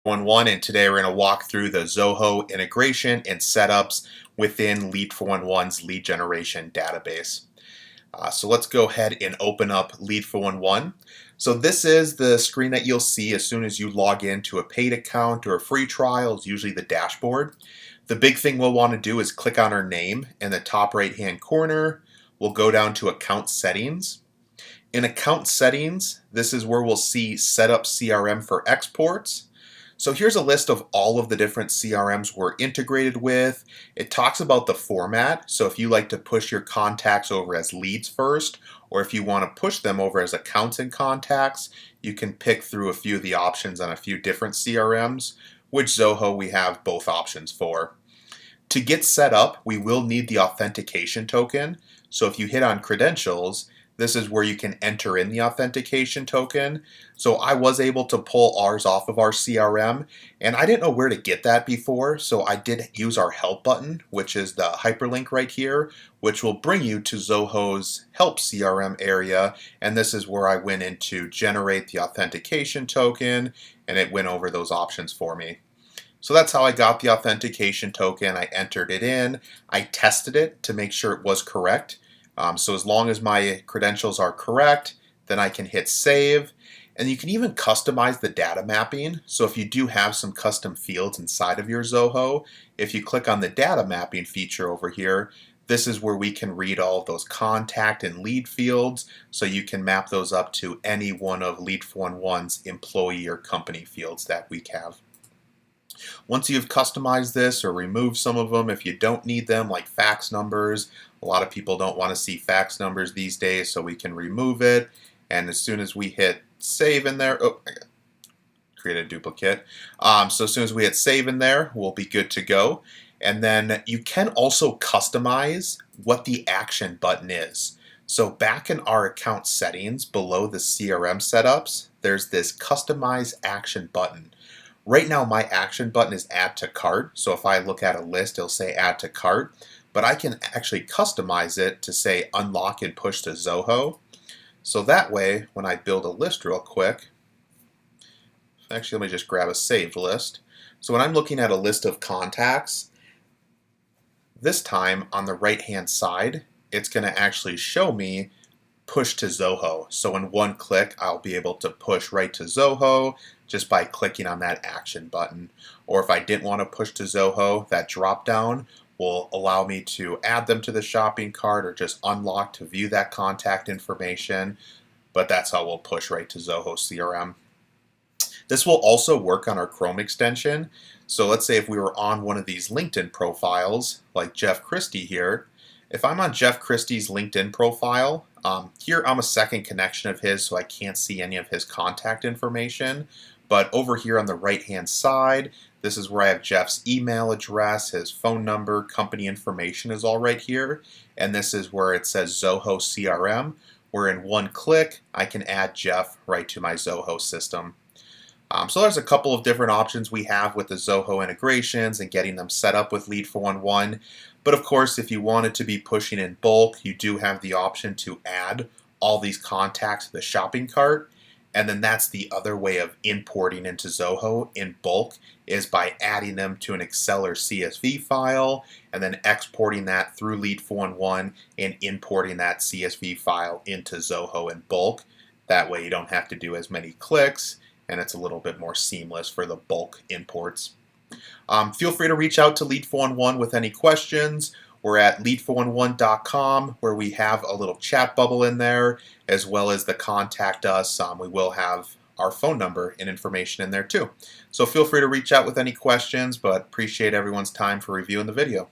411, and today we're going to walk through the Zoho integration and setups within Lead 411's lead generation database. So let's go ahead and open up Lead 411. So this is the screen that you'll see as soon as you log into a paid account or a free trial. It's usually the dashboard. The big thing we'll want to do is click on our name in the top right hand corner. We'll go down to account settings. In account settings, this is where we'll see set up CRM for exports. So here's a list of all of the different CRMs we're integrated with. It talks about the format. So if you like to push your contacts over as leads first, or if you want to push them over as accounts and contacts, you can pick through a few of the options on a few different CRMs, which Zoho we have both options for. To get set up, we will need the authentication token. So if you hit on credentials, this is where you can enter in the authentication token. So I was able to pull ours off of our CRM, and I didn't know where to get that before, so I did use our help button, which is the hyperlink right here, which will bring you to Zoho's help CRM area, and this is where I went in to generate the authentication token, and it went over those options for me. So that's how I got the authentication token. I entered it in, I tested it to make sure it was correct. So as long as my credentials are correct, then I can hit save. And you can even customize the data mapping. So if you do have some custom fields inside of your Zoho, if you click on the data mapping feature over here, this is where we can read all of those contact and lead fields. So you can map those up to any one of Lead 411's employee or company fields that we have. Once you've customized this or removed some of them, if you don't need them, like fax numbers, a lot of people don't want to see fax numbers these days, so we can remove it. And as soon as we hit save in there, oh, I got create a duplicate. So as soon as we hit save in there, we'll be good to go. And then you can also customize what the action button is. So back in our account settings below the CRM setups, there's this customize action button. Right now my action button is add to cart, so if I look at a list it'll say add to cart, but I can actually customize it to say unlock and push to Zoho. So that way when I build a list real quick, actually let me just grab a saved list. So when I'm looking at a list of contacts, this time on the right hand side it's going to actually show me push to Zoho. So in one click I'll be able to push right to Zoho just by clicking on that action button. Or if I didn't want to push to Zoho, that drop down will allow me to add them to the shopping cart or just unlock to view that contact information. But that's how we'll push right to Zoho CRM. This will also work on our Chrome extension. So let's say if we were on one of these LinkedIn profiles, like Jeff Christie here, if I'm on Jeff Christie's LinkedIn profile, here I'm a second connection of his, so I can't see any of his contact information. But over here on the right hand side, this is where I have Jeff's email address, his phone number, company information is all right here. And this is where it says Zoho CRM, where in one click I can add Jeff right to my Zoho system. So there's a couple of different options we have with the Zoho integrations and getting them set up with Lead 411. But of course, if you wanted to be pushing in bulk, you do have the option to add all these contacts to the shopping cart. And then that's the other way of importing into Zoho in bulk, is by adding them to an Excel or CSV file and then exporting that through Lead 411 and importing that CSV file into Zoho in bulk. That way you don't have to do as many clicks, and it's a little bit more seamless for the bulk imports. Feel free to reach out to Lead 411 with any questions. We're at lead411.com, where we have a little chat bubble in there, as well as the contact us. We will have our phone number and information in there too. So feel free to reach out with any questions, but appreciate everyone's time for reviewing the video.